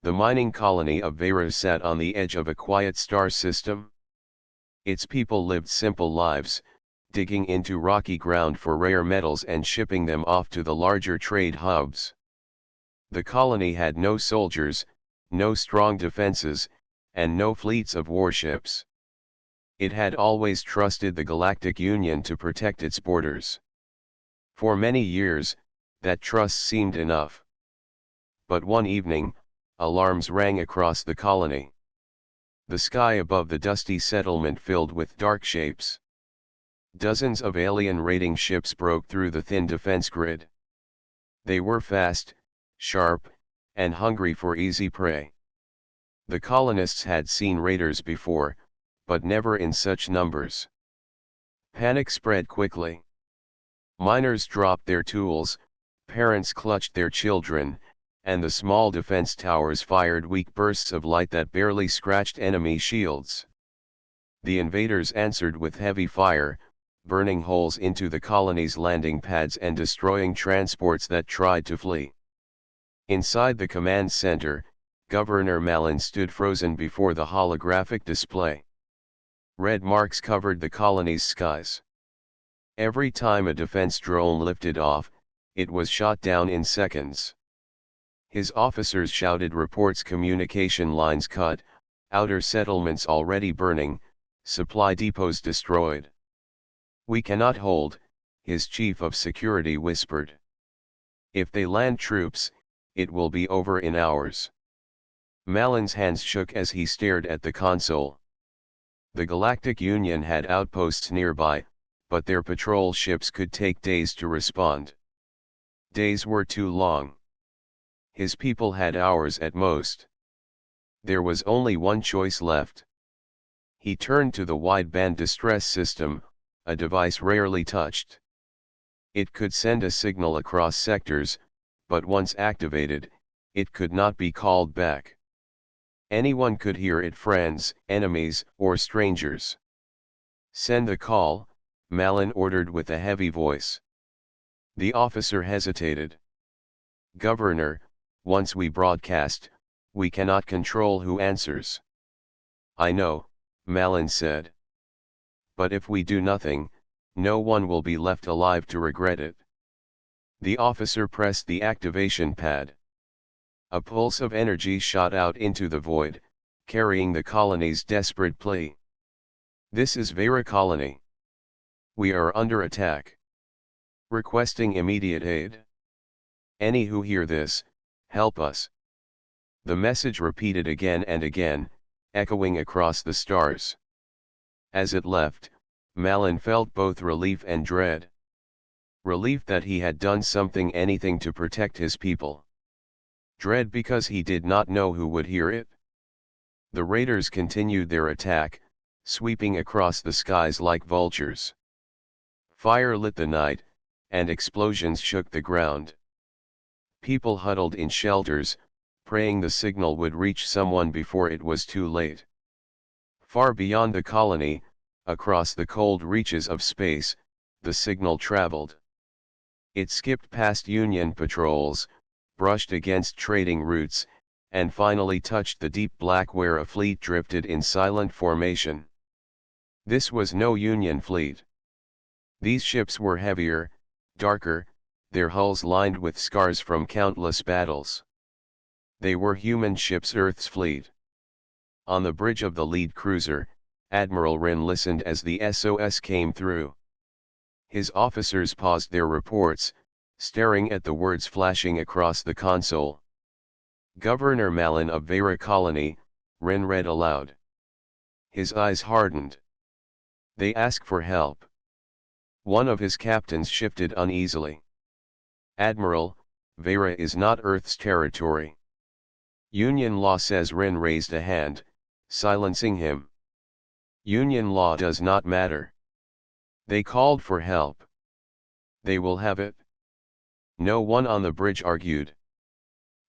The mining colony of Vera sat on the edge of a quiet star system. Its people lived simple lives, digging into rocky ground for rare metals and shipping them off to the larger trade hubs. The colony had no soldiers, no strong defenses, and no fleets of warships. It had always trusted the Galactic Union to protect its borders. For many years, that trust seemed enough. But one evening, alarms rang across the colony. The sky above the dusty settlement filled with dark shapes. Dozens of alien raiding ships broke through the thin defense grid. They were fast, sharp, and hungry for easy prey. The colonists had seen raiders before, but never in such numbers. Panic spread quickly. Miners dropped their tools, parents clutched their children, and the small defense towers fired weak bursts of light that barely scratched enemy shields. The invaders answered with heavy fire, burning holes into the colony's landing pads and destroying transports that tried to flee. Inside the command center, Governor Malin stood frozen before the holographic display. Red marks covered the colony's skies. Every time a defense drone lifted off, it was shot down in seconds. His officers shouted reports: communication lines cut, outer settlements already burning, supply depots destroyed. "We cannot hold," his chief of security whispered. "If they land troops, it will be over in hours." Malin's hands shook as he stared at the console. The Galactic Union had outposts nearby, but their patrol ships could take days to respond. Days were too long. His people had hours at most. There was only one choice left. He turned to the wideband distress system, a device rarely touched. It could send a signal across sectors, but once activated, it could not be called back. Anyone could hear it: friends, enemies, or strangers. "Send the call," Malin ordered with a heavy voice. The officer hesitated. "Governor, once we broadcast, we cannot control who answers." "I know," Malin said. "But if we do nothing, no one will be left alive to regret it." The officer pressed the activation pad. A pulse of energy shot out into the void, carrying the colony's desperate plea. "This is Vera Colony. We are under attack. Requesting immediate aid. Any who hear this, help us." The message repeated again and again, echoing across the stars. As it left, Malin felt both relief and dread. Relief that he had done something, anything, to protect his people. Dread because he did not know who would hear it. The raiders continued their attack, sweeping across the skies like vultures. Fire lit the night, and explosions shook the ground. People huddled in shelters, praying the signal would reach someone before it was too late. Far beyond the colony, across the cold reaches of space, the signal traveled. It skipped past Union patrols, brushed against trading routes, and finally touched the deep black where a fleet drifted in silent formation. This was no Union fleet. These ships were heavier, darker, their hulls lined with scars from countless battles. They were human ships, Earth's fleet. On the bridge of the lead cruiser, Admiral Wren listened as the SOS came through. His officers paused their reports, staring at the words flashing across the console. "Governor Malin of Vera Colony," Wren read aloud. His eyes hardened. "They ask for help." One of his captains shifted uneasily. "Admiral, Vera is not Earth's territory." "Union law says." Wren raised a hand, silencing him. "Union law does not matter. They called for help. They will have it." No one on the bridge argued.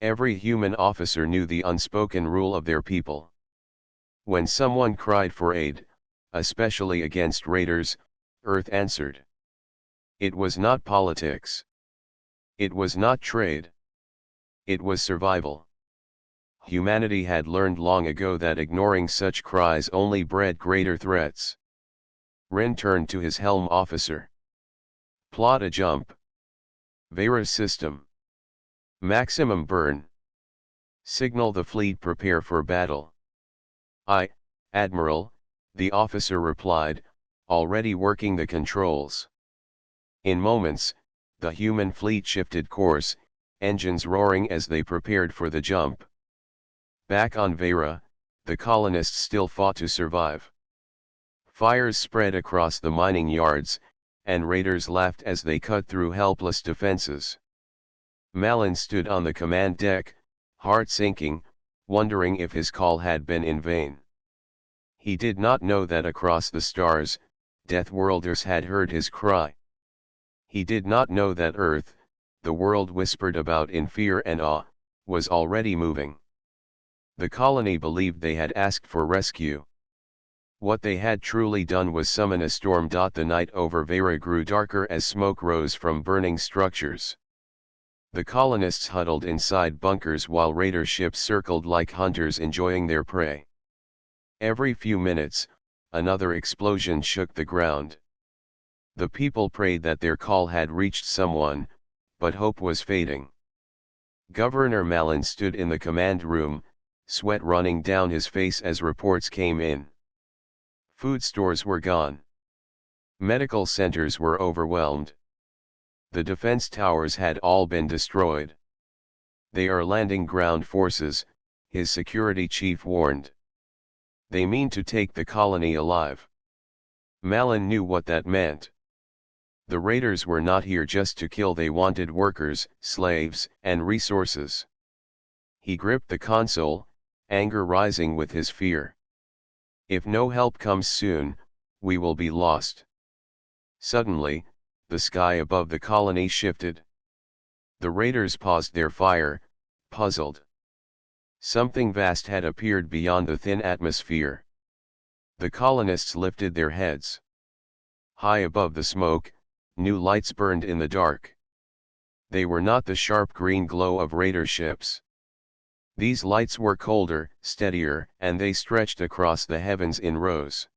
Every human officer knew the unspoken rule of their people. When someone cried for aid, especially against raiders, Earth answered. It was not politics. It was not trade. It was survival. Humanity had learned long ago that ignoring such cries only bred greater threats. Rin turned to his helm officer. Plot a jump. Veyra system. Maximum burn. Signal the fleet, prepare for battle. Aye, Admiral, the officer replied, already working the controls. In moments, the human fleet shifted course, engines roaring as they prepared for the jump. Back on Veyra, the colonists still fought to survive. Fires spread across the mining yards, and raiders laughed as they cut through helpless defenses. Malin stood on the command deck, heart sinking, wondering if his call had been in vain. He did not know that across the stars, Deathworlders had heard his cry. He did not know that Earth, the world whispered about in fear and awe, was already moving. The colony believed they had asked for rescue. What they had truly done was summon a storm. The night over Veyra grew darker as smoke rose from burning structures. The colonists huddled inside bunkers while raider ships circled like hunters enjoying their prey. Every few minutes, another explosion shook the ground. The people prayed that their call had reached someone, but hope was fading. Governor Malin stood in the command room, sweat running down his face as reports came in. Food stores were gone. Medical centers were overwhelmed. The defense towers had all been destroyed. They are landing ground forces, his security chief warned. They mean to take the colony alive. Malin knew what that meant. The raiders were not here just to kill, they wanted workers, slaves, and resources. He gripped the console, anger rising with his fear. If no help comes soon, we will be lost. Suddenly, the sky above the colony shifted. The raiders paused their fire, puzzled. Something vast had appeared beyond the thin atmosphere. The colonists lifted their heads. High above the smoke, new lights burned in the dark. They were not the sharp green glow of raider ships. These lights were colder, steadier, and they stretched across the heavens in rows.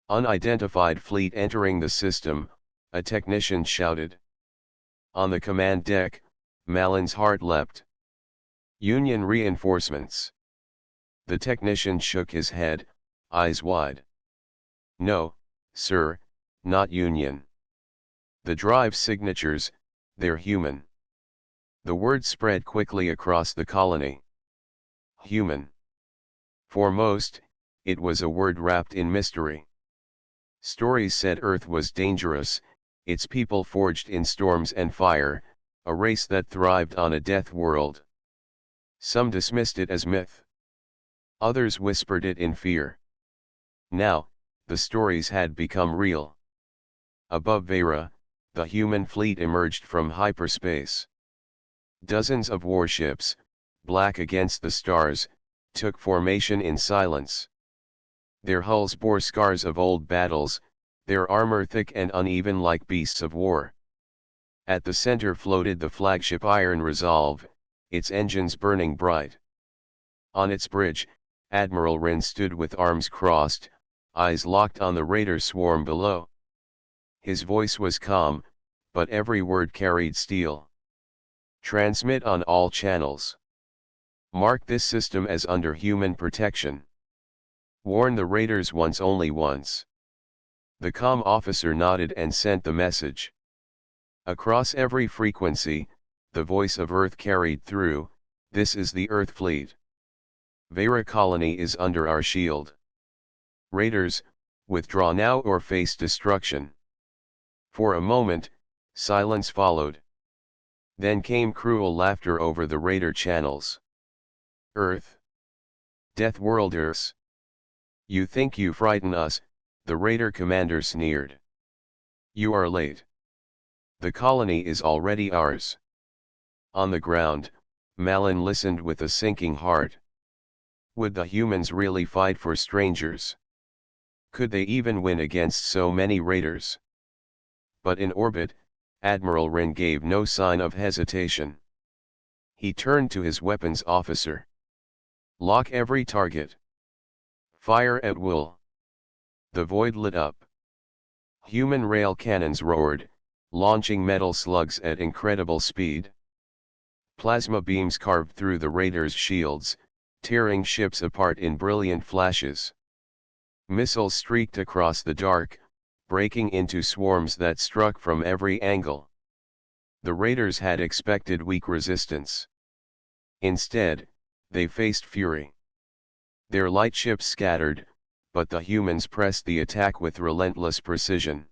Unidentified fleet entering the system, a technician shouted. On the command deck, Malin's heart leapt. Union reinforcements. The technician shook his head, eyes wide. No, sir, not Union. The drive signatures, they're human. The word spread quickly across the colony. Human. For most, it was a word wrapped in mystery. Stories said Earth was dangerous, its people forged in storms and fire, a race that thrived on a death world. Some dismissed it as myth. Others whispered it in fear. Now, the stories had become real. Above Veyra, the human fleet emerged from hyperspace. Dozens of warships, black against the stars, took formation in silence. Their hulls bore scars of old battles, their armor thick and uneven like beasts of war. At the center floated the flagship Iron Resolve, its engines burning bright. On its bridge, Admiral Rin stood with arms crossed, eyes locked on the raider swarm below. His voice was calm, but every word carried steel. Transmit on all channels. Mark this system as under human protection. Warn the raiders once, only once. The comm officer nodded and sent the message. Across every frequency, the voice of Earth carried through, this is the Earth fleet. Veyra colony is under our shield. Raiders, withdraw now or face destruction. For a moment, silence followed. Then came cruel laughter over the raider channels. Earth. Deathworlders. You think you frighten us, the raider commander sneered. You are late. The colony is already ours. On the ground, Malin listened with a sinking heart. Would the humans really fight for strangers? Could they even win against so many raiders? But in orbit, Admiral Rin gave no sign of hesitation. He turned to his weapons officer. Lock every target. Fire at will. The void lit up. Human rail cannons roared, launching metal slugs at incredible speed. Plasma beams carved through the raiders' shields, tearing ships apart in brilliant flashes. Missiles streaked across the dark, breaking into swarms that struck from every angle. The raiders had expected weak resistance. Instead, they faced fury. Their light ships scattered, but the humans pressed the attack with relentless precision.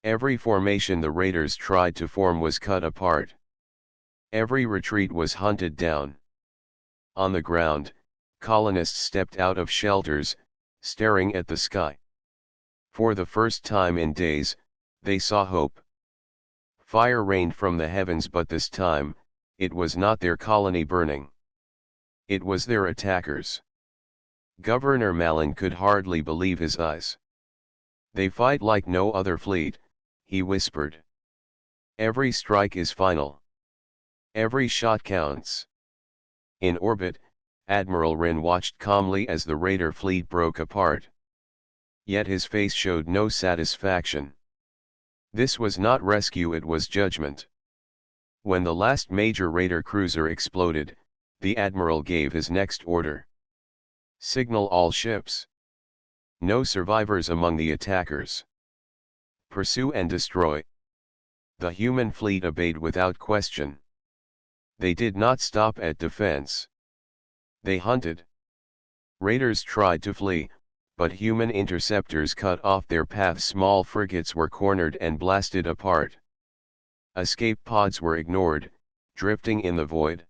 Every formation the raiders tried to form was cut apart. Every retreat was hunted down. On the ground, colonists stepped out of shelters, staring at the sky. For the first time in days, they saw hope. Fire rained from the heavens, but this time, it was not their colony burning. It was their attackers. Governor Malin could hardly believe his eyes. "They fight like no other fleet," he whispered. "Every strike is final. Every shot counts." In orbit, Admiral Rin watched calmly as the raider fleet broke apart. Yet his face showed no satisfaction. This was not rescue, it was judgment. When the last major raider cruiser exploded, the Admiral gave his next order. "Signal all ships. No survivors among the attackers. Pursue and destroy." The human fleet obeyed without question. They did not stop at defense. They hunted. Raiders tried to flee, but human interceptors cut off their path. Small frigates were cornered and blasted apart. Escape pods were ignored, drifting in the void.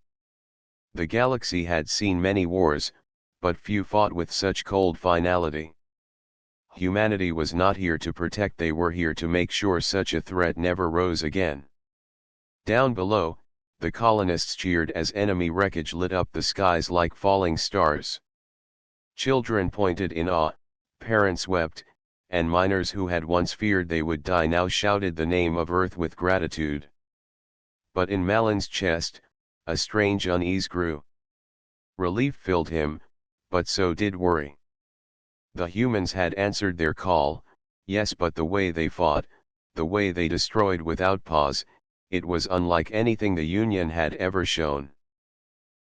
The galaxy had seen many wars, but few fought with such cold finality. Humanity was not here to protect, they were here to make sure such a threat never rose again. Down below, the colonists cheered as enemy wreckage lit up the skies like falling stars. Children pointed in awe, parents wept, and miners who had once feared they would die now shouted the name of Earth with gratitude. But in Malin's chest, a strange unease grew. Relief filled him, but so did worry. The humans had answered their call, yes, but the way they fought, the way they destroyed without pause, it was unlike anything the Union had ever shown.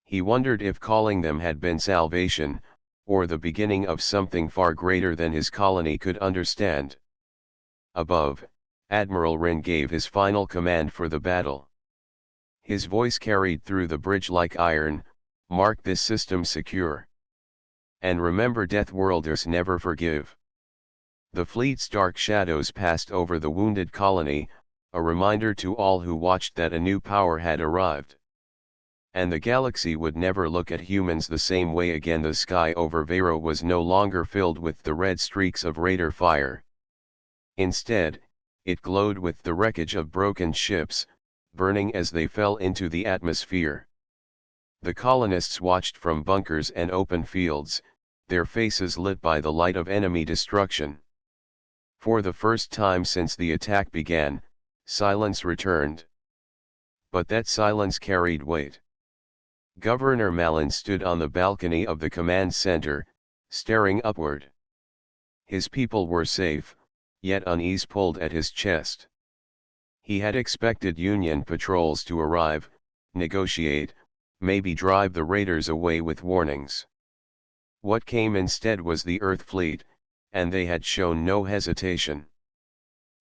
He wondered if calling them had been salvation, or the beginning of something far greater than his colony could understand. Above, Admiral Rin gave his final command for the battle. His voice carried through the bridge like iron: "Mark this system secure. And remember, Deathworlders never forgive." The fleet's dark shadows passed over the wounded colony, a reminder to all who watched that a new power had arrived. And the galaxy would never look at humans the same way again. The sky over Vero was no longer filled with the red streaks of raider fire. Instead, it glowed with the wreckage of broken ships, burning as they fell into the atmosphere. The colonists watched from bunkers and open fields, their faces lit by the light of enemy destruction. For the first time since the attack began, silence returned. But that silence carried weight. Governor Malin stood on the balcony of the command center, staring upward. His people were safe, yet unease pulled at his chest. He had expected Union patrols to arrive, negotiate, maybe drive the raiders away with warnings. What came instead was the Earth fleet, and they had shown no hesitation.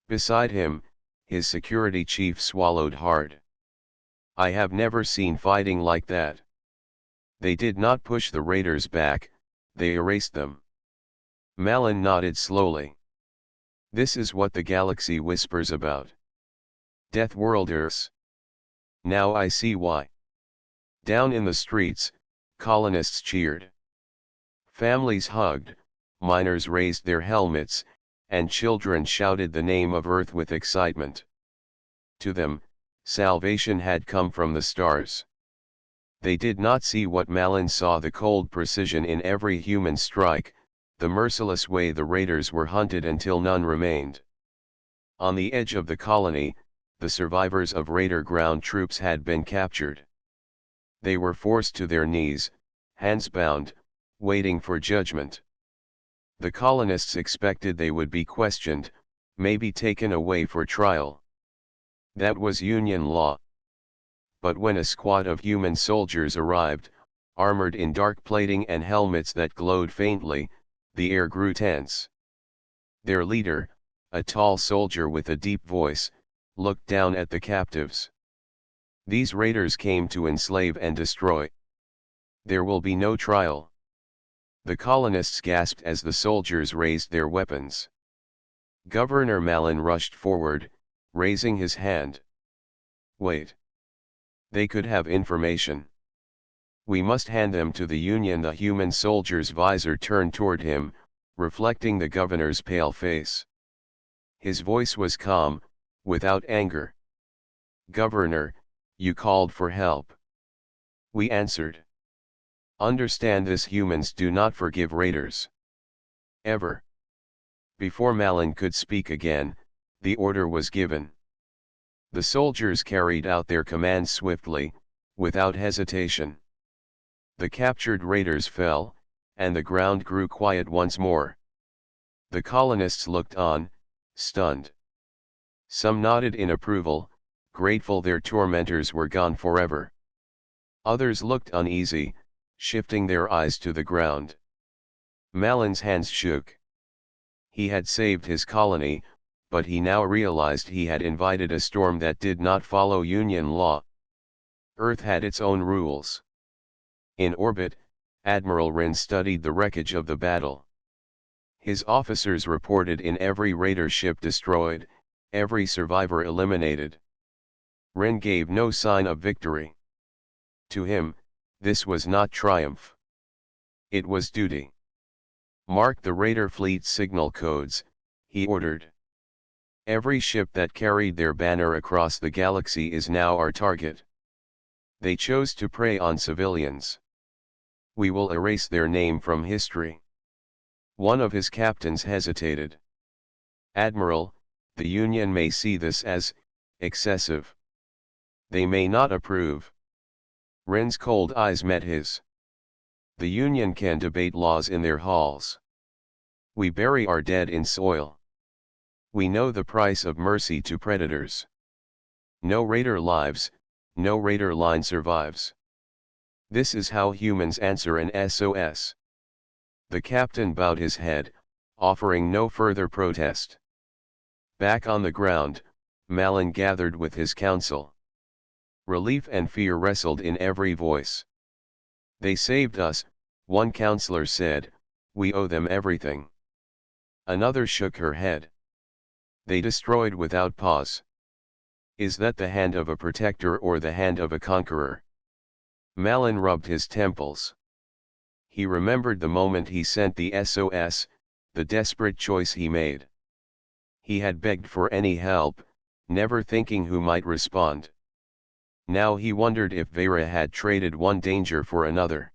Beside him, his security chief swallowed hard. "I have never seen fighting like that." They did not push the raiders back, they erased them. Malin nodded slowly. "This is what the galaxy whispers about. Deathworlders. Now I see why." Down in the streets, colonists cheered. Families hugged, miners raised their helmets, and children shouted the name of Earth with excitement. To them, salvation had come from the stars. They did not see what Malin saw: the cold precision in every human strike, the merciless way the raiders were hunted until none remained. On the edge of the colony, the survivors of raider ground troops had been captured. They were forced to their knees, hands bound, waiting for judgment. The colonists expected they would be questioned, maybe taken away for trial. That was Union law. But when a squad of human soldiers arrived, armored in dark plating and helmets that glowed faintly, the air grew tense. Their leader, a tall soldier with a deep voice, looked down at the captives. These raiders came to enslave and destroy. There will be no trial. The colonists gasped as the soldiers raised their weapons. Governor Malin rushed forward, raising his hand. Wait. They could have information. We must hand them to the Union. The human soldier's visor turned toward him, reflecting the governor's pale face. His voice was calm, without anger. Governor, you called for help. We answered. Understand this: humans do not forgive raiders. Ever. Before Malin could speak again, the order was given. The soldiers carried out their commands swiftly, without hesitation. The captured raiders fell, and the ground grew quiet once more. The colonists looked on, stunned. Some nodded in approval, grateful their tormentors were gone forever. Others looked uneasy, shifting their eyes to the ground. Malin's hands shook. He had saved his colony, but he now realized he had invited a storm that did not follow Union law. Earth had its own rules. In orbit, Admiral Wren studied the wreckage of the battle. His officers reported in every raider ship destroyed, every survivor eliminated. Wren gave no sign of victory. To him, this was not triumph. It was duty. Mark the raider fleet's signal codes, he ordered. Every ship that carried their banner across the galaxy is now our target. They chose to prey on civilians. We will erase their name from history. One of his captains hesitated. Admiral, the Union may see this as excessive. They may not approve. Wren's cold eyes met his. The Union can debate laws in their halls. We bury our dead in soil. We know the price of mercy to predators. No raider lives, no raider line survives. This is how humans answer an SOS. The captain bowed his head, offering no further protest. Back on the ground, Malin gathered with his council. Relief and fear wrestled in every voice. They saved us, one counselor said, we owe them everything. Another shook her head. They destroyed without pause. Is that the hand of a protector or the hand of a conqueror? Malin rubbed his temples. He remembered the moment he sent the SOS, the desperate choice he made. He had begged for any help, never thinking who might respond. Now he wondered if Vera had traded one danger for another.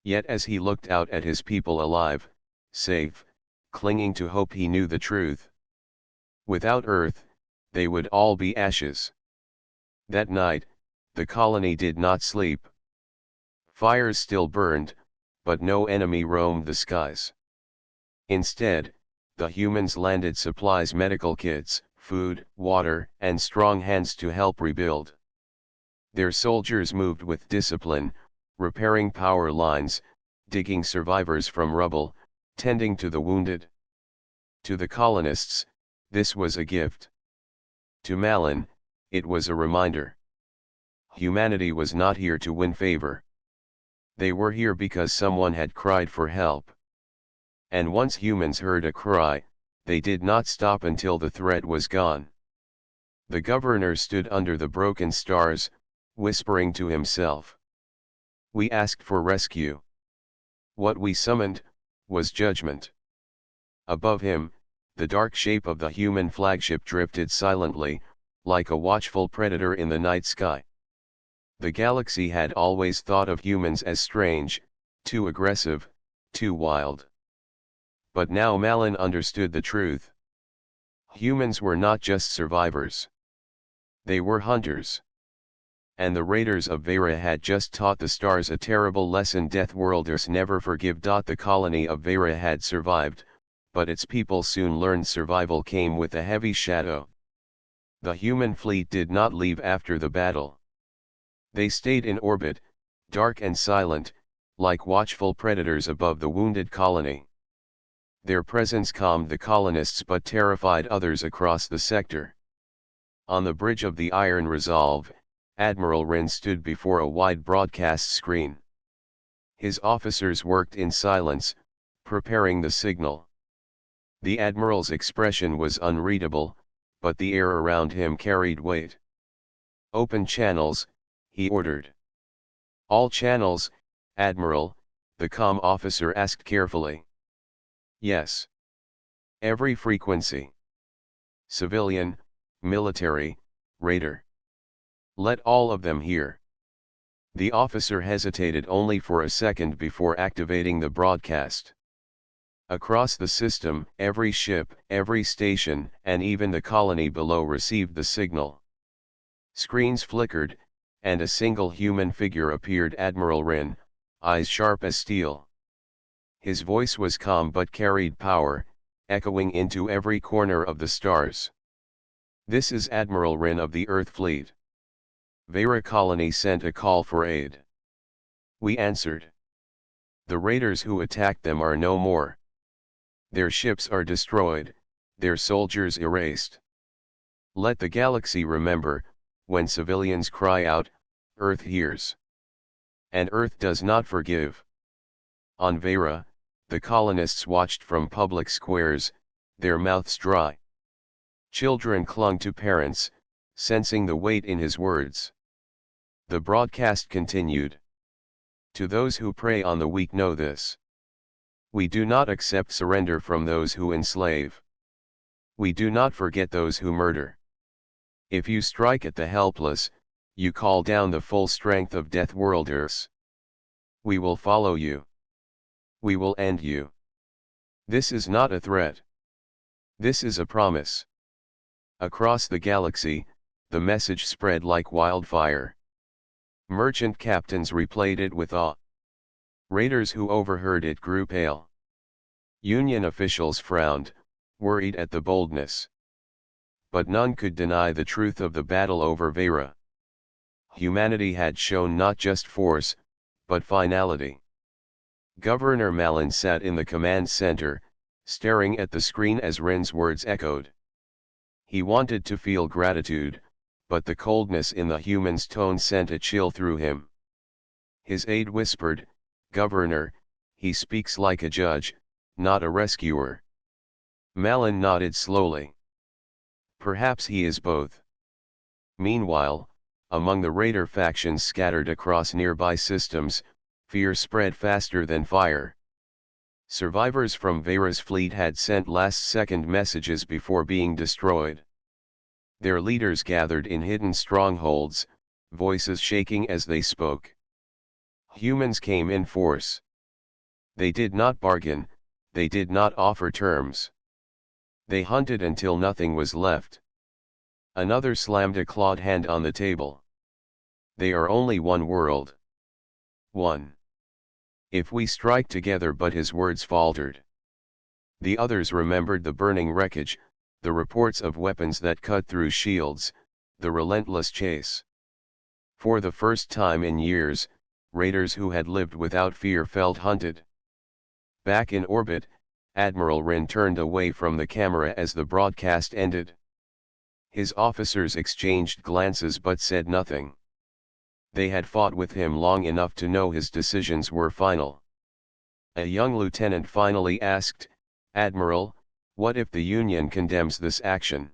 Yet as he looked out at his people alive, safe, clinging to hope, he knew the truth. Without Earth, they would all be ashes. That night, the colony did not sleep. Fires still burned, but no enemy roamed the skies. Instead, the humans landed supplies, medical kits, food, water, and strong hands to help rebuild. Their soldiers moved with discipline, repairing power lines, digging survivors from rubble, tending to the wounded. To the colonists, this was a gift. To Malin, it was a reminder. Humanity was not here to win favor. They were here because someone had cried for help. And once humans heard a cry, they did not stop until the threat was gone. The governor stood under the broken stars, whispering to himself. We asked for rescue. What we summoned was judgment. Above him, the dark shape of the human flagship drifted silently, like a watchful predator in the night sky. The galaxy had always thought of humans as strange, too aggressive, too wild. But now Malin understood the truth. Humans were not just survivors. They were hunters. And the raiders of Vera had just taught the stars a terrible lesson. Deathworlders never forgive. The colony of Vera had survived, but its people soon learned survival came with a heavy shadow. The human fleet did not leave after the battle. They stayed in orbit, dark and silent, like watchful predators above the wounded colony. Their presence calmed the colonists but terrified others across the sector. On the bridge of the Iron Resolve, Admiral Wren stood before a wide broadcast screen. His officers worked in silence, preparing the signal. The Admiral's expression was unreadable, but the air around him carried weight. "Open channels," he ordered. "All channels, Admiral," the comm officer asked carefully. "Yes. Every frequency. Civilian, military, raider. Let all of them hear." The officer hesitated only for a second before activating the broadcast. Across the system, every ship, every station, and even the colony below received the signal. Screens flickered, and a single human figure appeared. Admiral Wren, eyes sharp as steel. His voice was calm but carried power, echoing into every corner of the stars. "This is Admiral Wren of the Earth Fleet. Vera colony sent a call for aid. We answered. The raiders who attacked them are no more. Their ships are destroyed, their soldiers erased. Let the galaxy remember, when civilians cry out, Earth hears. And Earth does not forgive." On Vera, the colonists watched from public squares, their mouths dry. Children clung to parents, sensing the weight in his words. The broadcast continued. "To those who prey on the weak, know this. We do not accept surrender from those who enslave. We do not forget those who murder. If you strike at the helpless, you call down the full strength of Deathworlders. We will follow you. We will end you. This is not a threat. This is a promise." Across the galaxy, the message spread like wildfire. Merchant captains replayed it with awe. Raiders who overheard it grew pale. Union officials frowned, worried at the boldness. But none could deny the truth of the battle over Vera. Humanity had shown not just force, but finality. Governor Malin sat in the command center, staring at the screen as Wren's words echoed. He wanted to feel gratitude, but the coldness in the human's tone sent a chill through him. His aide whispered, "Governor, he speaks like a judge, not a rescuer." Malin nodded slowly. "Perhaps he is both." Meanwhile, among the raider factions scattered across nearby systems, fear spread faster than fire. Survivors from Vera's fleet had sent last-second messages before being destroyed. Their leaders gathered in hidden strongholds, voices shaking as they spoke. Humans came in force. They did not bargain, they did not offer terms. They hunted until nothing was left. Another slammed a clawed hand on the table. "They are only one world. One. If we strike together." But his words faltered. The others remembered the burning wreckage, the reports of weapons that cut through shields, the relentless chase. For the first time in years, raiders who had lived without fear felt hunted. Back in orbit, Admiral Wren turned away from the camera as the broadcast ended. His officers exchanged glances but said nothing. They had fought with him long enough to know his decisions were final. A young lieutenant finally asked, "Admiral, what if the Union condemns this action?"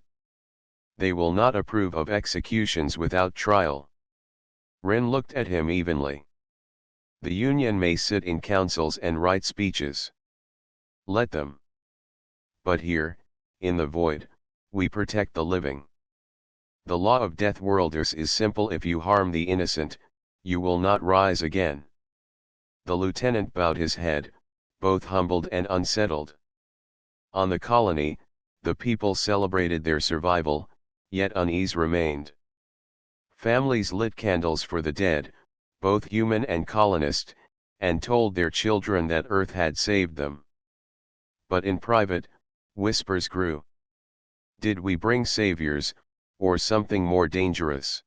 "They will not approve of executions without trial." Wren looked at him evenly. "The Union may sit in councils and write speeches. Let them. But here, in the void, we protect the living. The law of Deathworlders is simple: if you harm the innocent, you will not rise again." The lieutenant bowed his head, both humbled and unsettled. On the colony, the people celebrated their survival, yet unease remained. Families lit candles for the dead, both human and colonist, and told their children that Earth had saved them. But in private, whispers grew. Did we bring saviors, or something more dangerous?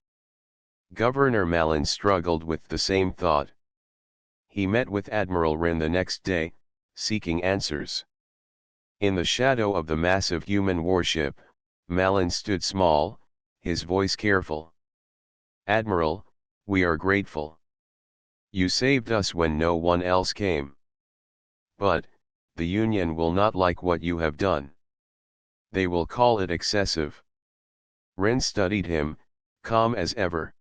Governor Malin struggled with the same thought. He met with Admiral Wren the next day, seeking answers. In the shadow of the massive human warship, Malin stood small, his voice careful. Admiral, we are grateful. You saved us when no one else came. But, the Union will not like what you have done. They will call it excessive. Wren studied him, calm as ever.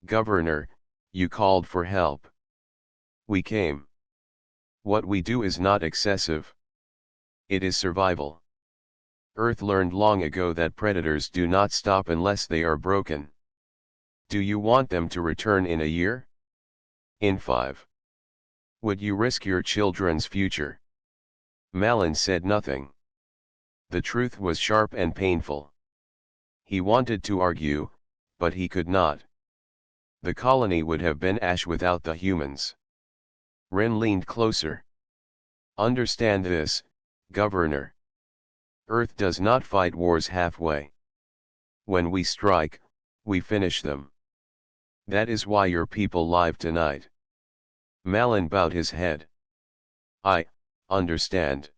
Governor, you called for help. We came. What we do is not excessive. It is survival. Earth learned long ago that predators do not stop unless they are broken. Do you want them to return in a year? In 5? Would you risk your children's future? Malin said nothing. The truth was sharp and painful. He wanted to argue, but he could not. The colony would have been ash without the humans. Wren leaned closer. Understand this, Governor. Earth does not fight wars halfway. When we strike, we finish them. That is why your people live tonight. Malin bowed his head. I understand.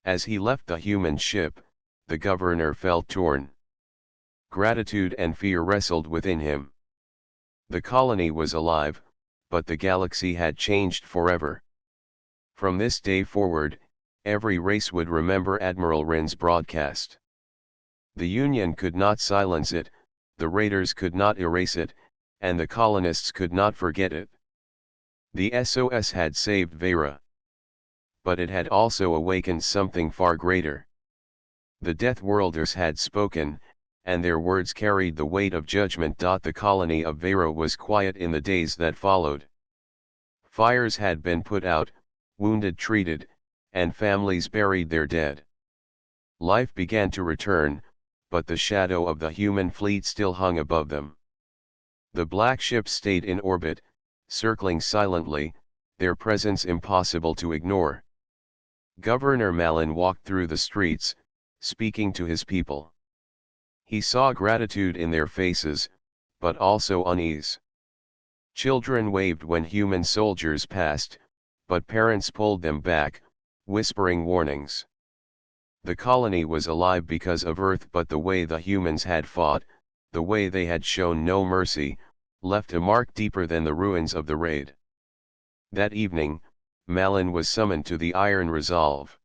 As he left the human ship, the governor felt torn. Gratitude and fear wrestled within him. The colony was alive, but the galaxy had changed forever. From this day forward, every race would remember Admiral Wren's broadcast. The Union could not silence it, the raiders could not erase it, and the colonists could not forget it. The SOS had saved Vera. But it had also awakened something far greater. The Deathworlders had spoken, and their words carried the weight of judgment. The colony of Vera was quiet in the days that followed. Fires had been put out, wounded treated, and families buried their dead. Life began to return, but the shadow of the human fleet still hung above them. The black ships stayed in orbit, circling silently, their presence impossible to ignore. Governor Malin walked through the streets, speaking to his people. He saw gratitude in their faces, but also unease. Children waved when human soldiers passed, but parents pulled them back, whispering warnings. The colony was alive because of Earth, but the way the humans had fought, the way they had shown no mercy, left a mark deeper than the ruins of the raid. That evening, Malin was summoned to the Iron Resolve.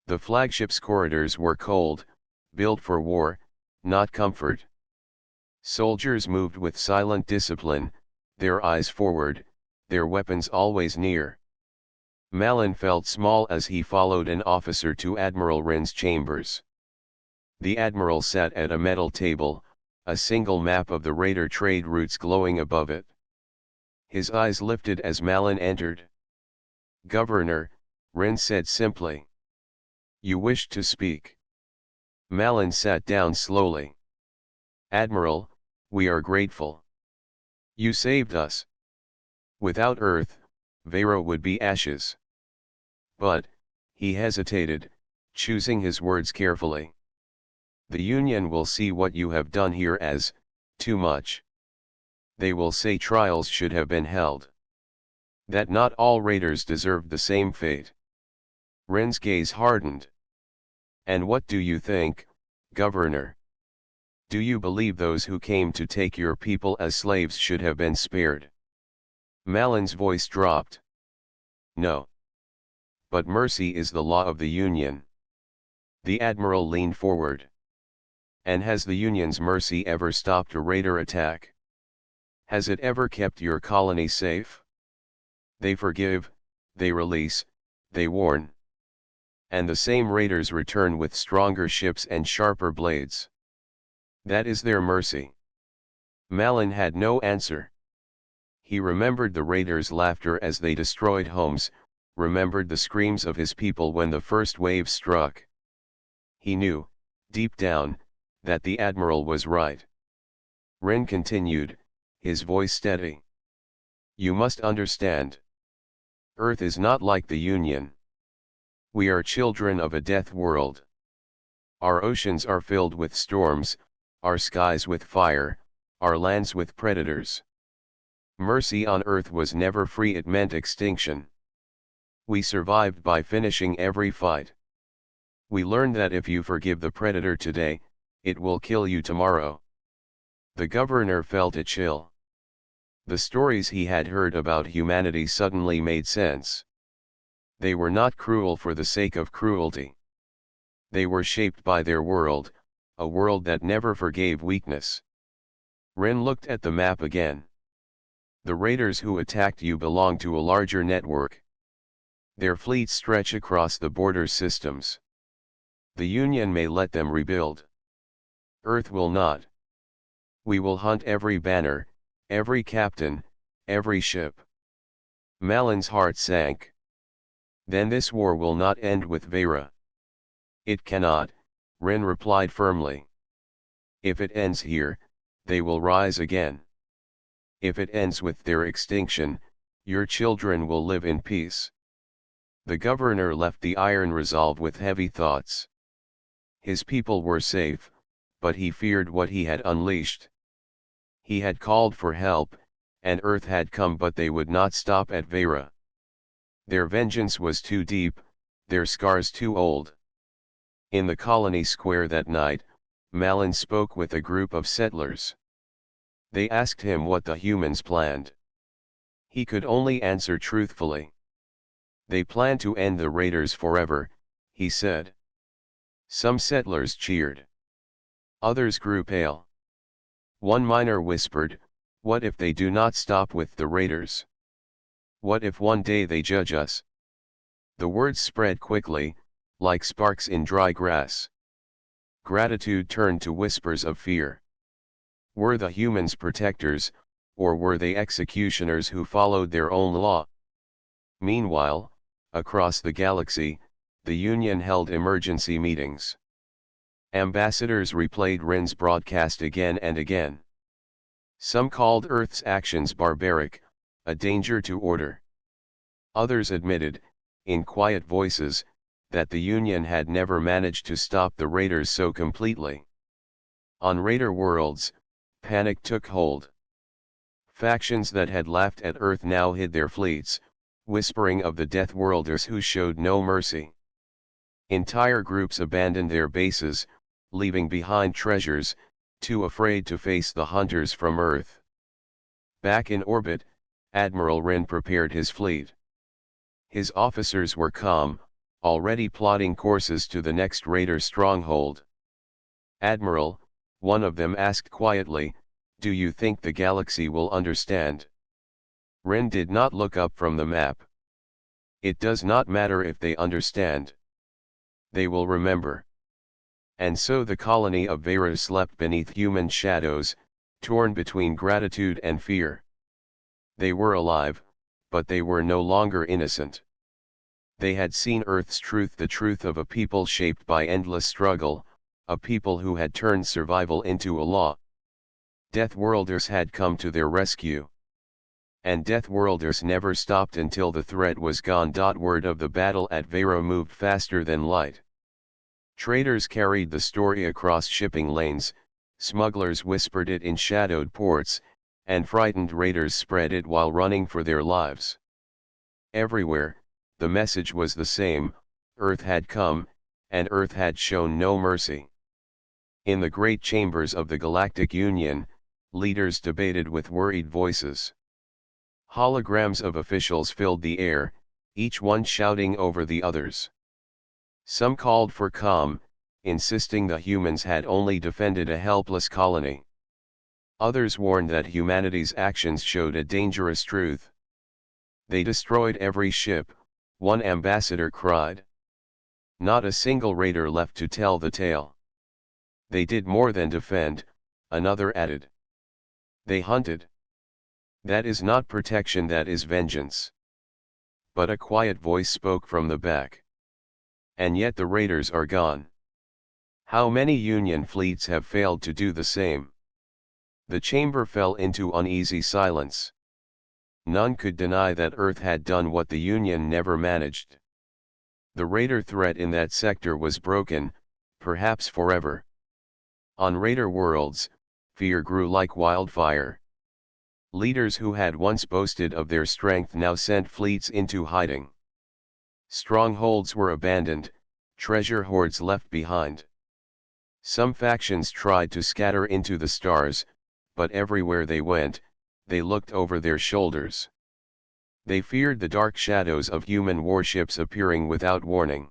The flagship's corridors were cold, built for war, not comfort. Soldiers moved with silent discipline, their eyes forward, their weapons always near. Malin felt small as he followed an officer to Admiral Wren's chambers. The admiral sat at a metal table, a single map of the raider trade routes glowing above it. His eyes lifted as Malin entered. Governor, Wren said simply. You wish to speak. Malin sat down slowly. Admiral, we are grateful. You saved us. Without Earth, Vera would be ashes. But, he hesitated, choosing his words carefully. The Union will see what you have done here as, too much. They will say trials should have been held. That not all raiders deserved the same fate. Wren's gaze hardened. And what do you think, Governor? Do you believe those who came to take your people as slaves should have been spared? Malin's voice dropped. No. But mercy is the law of the Union. The Admiral leaned forward. And has the Union's mercy ever stopped a raider attack? Has it ever kept your colony safe? They forgive, they release, they warn. And the same raiders return with stronger ships and sharper blades. That is their mercy. Malin had no answer. He remembered the raiders' laughter as they destroyed homes, remembered the screams of his people when the first wave struck. He knew, deep down, that the Admiral was right. Ren continued, his voice steady. You must understand. Earth is not like the Union. We are children of a death world. Our oceans are filled with storms, our skies with fire, our lands with predators. Mercy on Earth was never free, it meant extinction. We survived by finishing every fight. We learned that if you forgive the predator today, it will kill you tomorrow. The governor felt a chill. The stories he had heard about humanity suddenly made sense. They were not cruel for the sake of cruelty. They were shaped by their world, a world that never forgave weakness. Ren looked at the map again. The raiders who attacked you belong to a larger network. Their fleets stretch across the border systems. The Union may let them rebuild. Earth will not. We will hunt every banner, every captain, every ship. Malin's heart sank. Then this war will not end with Vera. It cannot, Ren replied firmly. If it ends here, they will rise again. If it ends with their extinction, your children will live in peace. The governor left the Iron Resolve with heavy thoughts. His people were safe, but he feared what he had unleashed. He had called for help, and Earth had come, but they would not stop at Vera. Their vengeance was too deep, their scars too old. In the colony square that night, Malin spoke with a group of settlers. They asked him what the humans planned. He could only answer truthfully. They plan to end the raiders forever, he said. Some settlers cheered. Others grew pale. One miner whispered, what if they do not stop with the raiders? What if one day they judge us? The words spread quickly, like sparks in dry grass. Gratitude turned to whispers of fear. Were the humans protectors, or were they executioners who followed their own law? Meanwhile, across the galaxy, the Union held emergency meetings. Ambassadors replayed Ren's broadcast again and again. Some called Earth's actions barbaric, a danger to order. Others admitted, in quiet voices, that the Union had never managed to stop the raiders so completely. On raider worlds, panic took hold. Factions that had laughed at Earth now hid their fleets, whispering of the Deathworlders who showed no mercy. Entire groups abandoned their bases, leaving behind treasures, too afraid to face the hunters from Earth. Back in orbit, Admiral Ren prepared his fleet. His officers were calm, already plotting courses to the next raider stronghold. Admiral, one of them asked quietly, do you think the galaxy will understand? Ren did not look up from the map. It does not matter if they understand. They will remember. And so the colony of Vera slept beneath human shadows, torn between gratitude and fear. They were alive, but they were no longer innocent. They had seen Earth's truth, the truth of a people shaped by endless struggle, a people who had turned survival into a law. Deathworlders had come to their rescue. And Deathworlders never stopped until the threat was gone. Word of the battle at Vera moved faster than light. Traders carried the story across shipping lanes, smugglers whispered it in shadowed ports, and frightened raiders spread it while running for their lives. Everywhere, the message was the same: Earth had come, and Earth had shown no mercy. In the great chambers of the Galactic Union, leaders debated with worried voices. Holograms of officials filled the air, each one shouting over the others. Some called for calm, insisting the humans had only defended a helpless colony. Others warned that humanity's actions showed a dangerous truth. They destroyed every ship, one ambassador cried. Not a single raider left to tell the tale. They did more than defend, another added. They hunted. That is not protection, that is vengeance. But a quiet voice spoke from the back. And yet the raiders are gone. How many Union fleets have failed to do the same? The chamber fell into uneasy silence. None could deny that Earth had done what the Union never managed. The raider threat in that sector was broken, perhaps forever. On raider worlds, fear grew like wildfire. Leaders who had once boasted of their strength now sent fleets into hiding. Strongholds were abandoned, treasure hoards left behind. Some factions tried to scatter into the stars, but everywhere they went, they looked over their shoulders. They feared the dark shadows of human warships appearing without warning.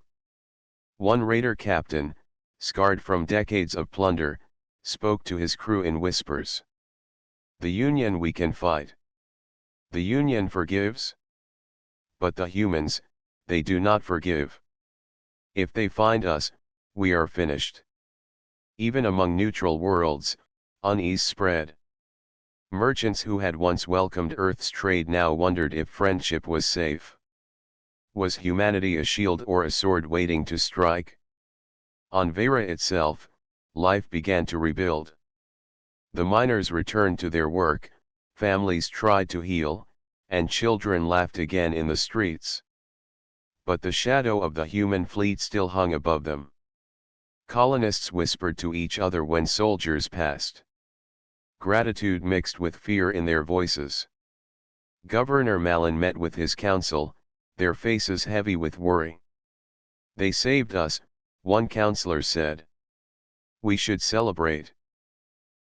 One raider captain, scarred from decades of plunder, spoke to his crew in whispers. "The Union we can fight. The Union forgives. But the humans, they do not forgive. If they find us, we are finished." Even among neutral worlds, unease spread. Merchants who had once welcomed Earth's trade now wondered if friendship was safe. Was humanity a shield or a sword waiting to strike? On Vera itself, life began to rebuild. The miners returned to their work, families tried to heal, and children laughed again in the streets. But the shadow of the human fleet still hung above them. Colonists whispered to each other when soldiers passed. Gratitude mixed with fear in their voices. Governor Malin met with his council, their faces heavy with worry. "They saved us," one councillor said. "We should celebrate."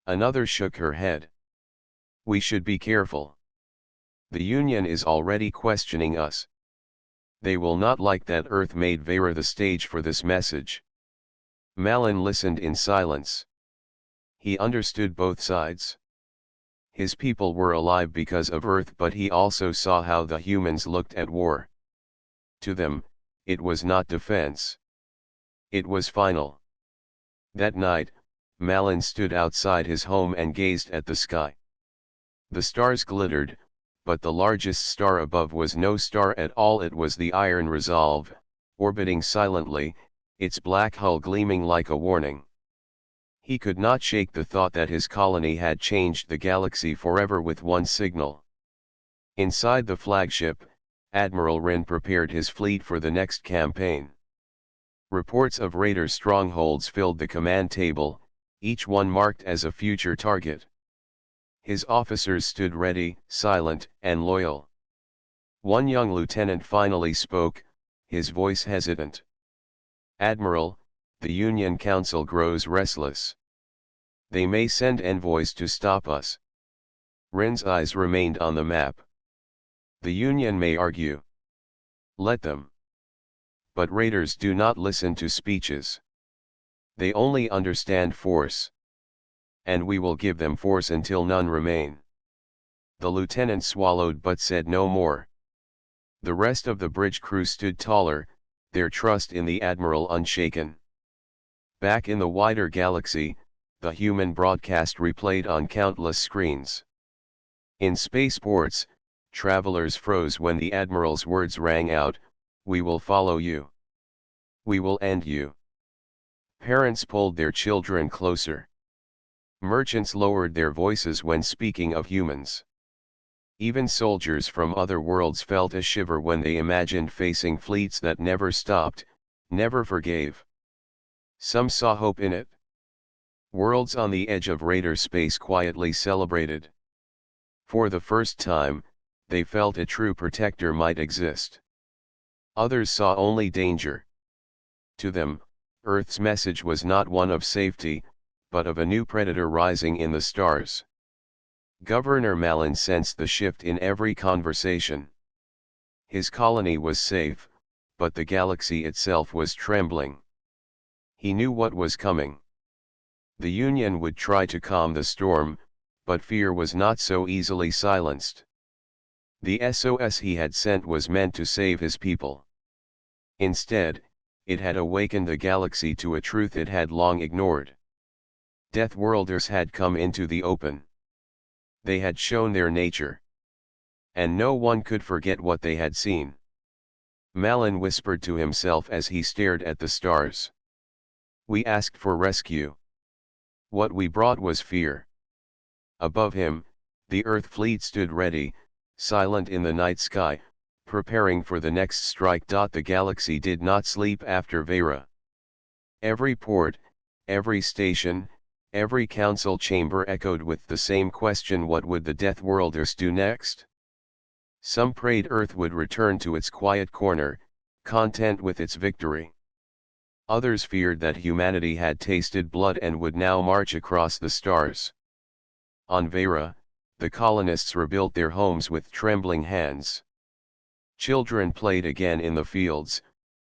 Another shook her head. "We should be careful. The Union is already questioning us. They will not like that Earth made Vera the stage for this message." Malin listened in silence. He understood both sides. His people were alive because of Earth, but he also saw how the humans looked at war. To them, it was not defense. It was final. That night, Malin stood outside his home and gazed at the sky. The stars glittered, but the largest star above was no star at all. It was the Iron Resolve, orbiting silently, its black hull gleaming like a warning. He could not shake the thought that his colony had changed the galaxy forever with one signal. Inside the flagship, Admiral Wren prepared his fleet for the next campaign. Reports of raider strongholds filled the command table, each one marked as a future target. His officers stood ready, silent, and loyal. One young lieutenant finally spoke, his voice hesitant. "Admiral, the Union Council grows restless. They may send envoys to stop us." Wren's eyes remained on the map. "The Union may argue. Let them. But raiders do not listen to speeches. They only understand force. And we will give them force until none remain." The lieutenant swallowed but said no more. The rest of the bridge crew stood taller, their trust in the admiral unshaken. Back in the wider galaxy, the human broadcast replayed on countless screens. In spaceports, travelers froze when the admiral's words rang out, "We will follow you. We will end you." Parents pulled their children closer. Merchants lowered their voices when speaking of humans. Even soldiers from other worlds felt a shiver when they imagined facing fleets that never stopped, never forgave. Some saw hope in it. Worlds on the edge of raider space quietly celebrated. For the first time, they felt a true protector might exist. Others saw only danger. To them, Earth's message was not one of safety, but of a new predator rising in the stars. Governor Malin sensed the shift in every conversation. His colony was safe, but the galaxy itself was trembling. He knew what was coming. The Union would try to calm the storm, but fear was not so easily silenced. The SOS he had sent was meant to save his people. Instead, it had awakened the galaxy to a truth it had long ignored. Deathworlders had come into the open. They had shown their nature. And no one could forget what they had seen. Malin whispered to himself as he stared at the stars. "We asked for rescue. What we brought was fear. Above him, the Earth fleet stood ready, silent in the night sky, preparing for the next strike. The galaxy did not sleep after Vera. Every port, every station, every council chamber echoed with the same question: what would the Deathworlders do next? Some prayed Earth would return to its quiet corner, content with its victory. Others feared that humanity had tasted blood and would now march across the stars. On Vera, the colonists rebuilt their homes with trembling hands. Children played again in the fields,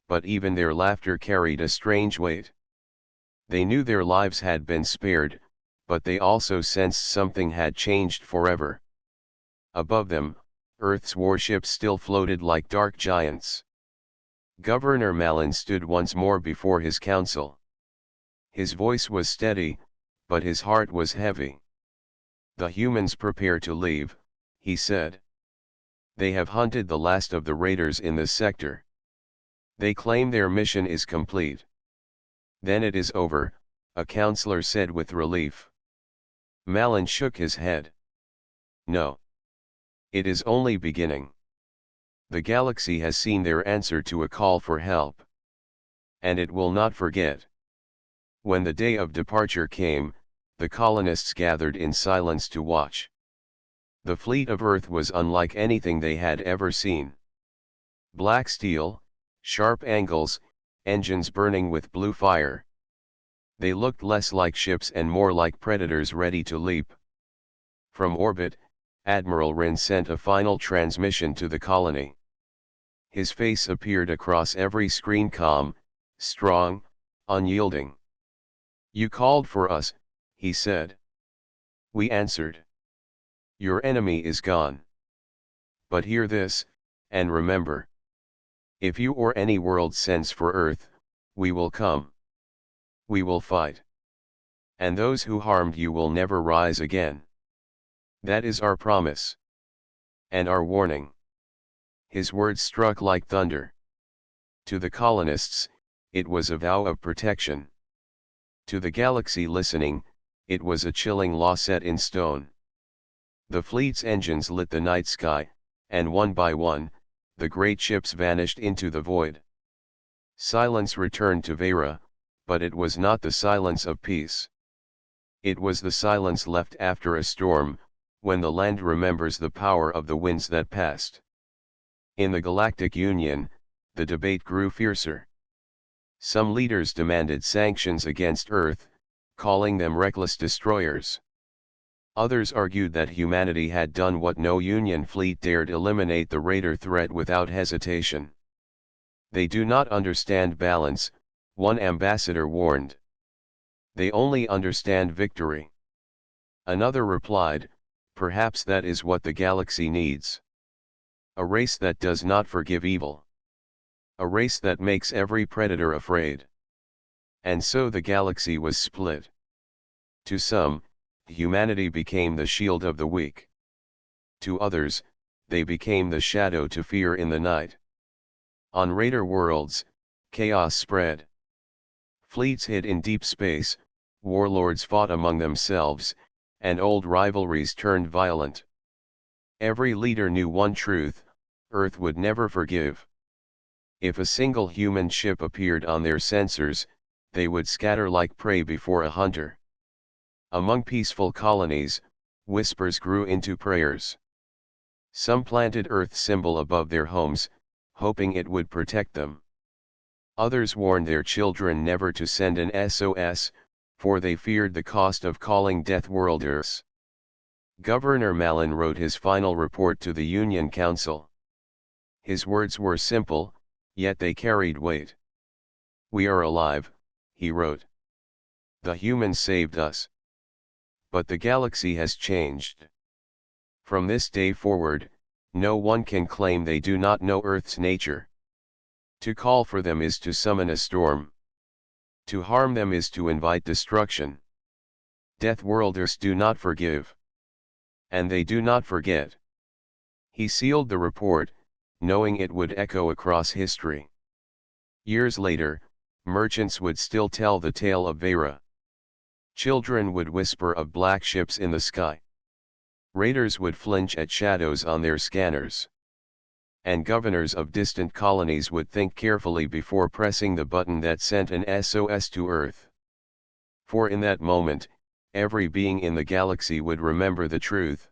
but even their laughter carried a strange weight. They knew their lives had been spared, but they also sensed something had changed forever. Above them, Earth's warships still floated like dark giants. Governor Malin stood once more before his council. His voice was steady, but his heart was heavy. "The humans prepare to leave," he said. "They have hunted the last of the raiders in this sector. They claim their mission is complete." "Then it is over," a councillor said with relief. Malin shook his head. "No. It is only beginning. The galaxy has seen their answer to a call for help. And it will not forget." When the day of departure came, the colonists gathered in silence to watch. The fleet of Earth was unlike anything they had ever seen. Black steel, sharp angles, engines burning with blue fire. They looked less like ships and more like predators ready to leap. From orbit, Admiral Rin sent a final transmission to the colony. His face appeared across every screen, calm, strong, unyielding. "You called for us," he said. "We answered. Your enemy is gone. But hear this, and remember. If you or any world sends for Earth, we will come. We will fight. And those who harmed you will never rise again. That is our promise. And our warning." His words struck like thunder. To the colonists, it was a vow of protection. To the galaxy listening, it was a chilling law set in stone. The fleet's engines lit the night sky, and one by one, the great ships vanished into the void. Silence returned to Vera, but it was not the silence of peace. It was the silence left after a storm, when the land remembers the power of the winds that passed. In the Galactic Union, the debate grew fiercer. Some leaders demanded sanctions against Earth, calling them reckless destroyers. Others argued that humanity had done what no Union fleet dared: eliminate the raider threat without hesitation. "They do not understand balance," one ambassador warned. "They only understand victory." Another replied, "Perhaps that is what the galaxy needs. A race that does not forgive evil. A race that makes every predator afraid." And so the galaxy was split. To some, humanity became the shield of the weak. To others, they became the shadow to fear in the night. On raider worlds, chaos spread. Fleets hid in deep space, warlords fought among themselves, and old rivalries turned violent. Every leader knew one truth: Earth would never forgive. If a single human ship appeared on their sensors, they would scatter like prey before a hunter. Among peaceful colonies, whispers grew into prayers. Some planted Earth's symbol above their homes, hoping it would protect them. Others warned their children never to send an SOS, for they feared the cost of calling Deathworlders. Governor Malin wrote his final report to the Union Council. His words were simple, yet they carried weight. "We are alive," he wrote. "The humans saved us. But the galaxy has changed. From this day forward, no one can claim they do not know Earth's nature. To call for them is to summon a storm. To harm them is to invite destruction. Deathworlders do not forgive. And they do not forget." He sealed the report, knowing it would echo across history. Years later, merchants would still tell the tale of Vera. Children would whisper of black ships in the sky. Raiders would flinch at shadows on their scanners. And governors of distant colonies would think carefully before pressing the button that sent an SOS to Earth. For in that moment, every being in the galaxy would remember the truth.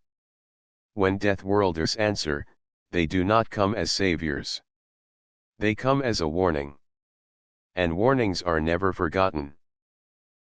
When Deathworlders answer, they do not come as saviors. They come as a warning. And warnings are never forgotten.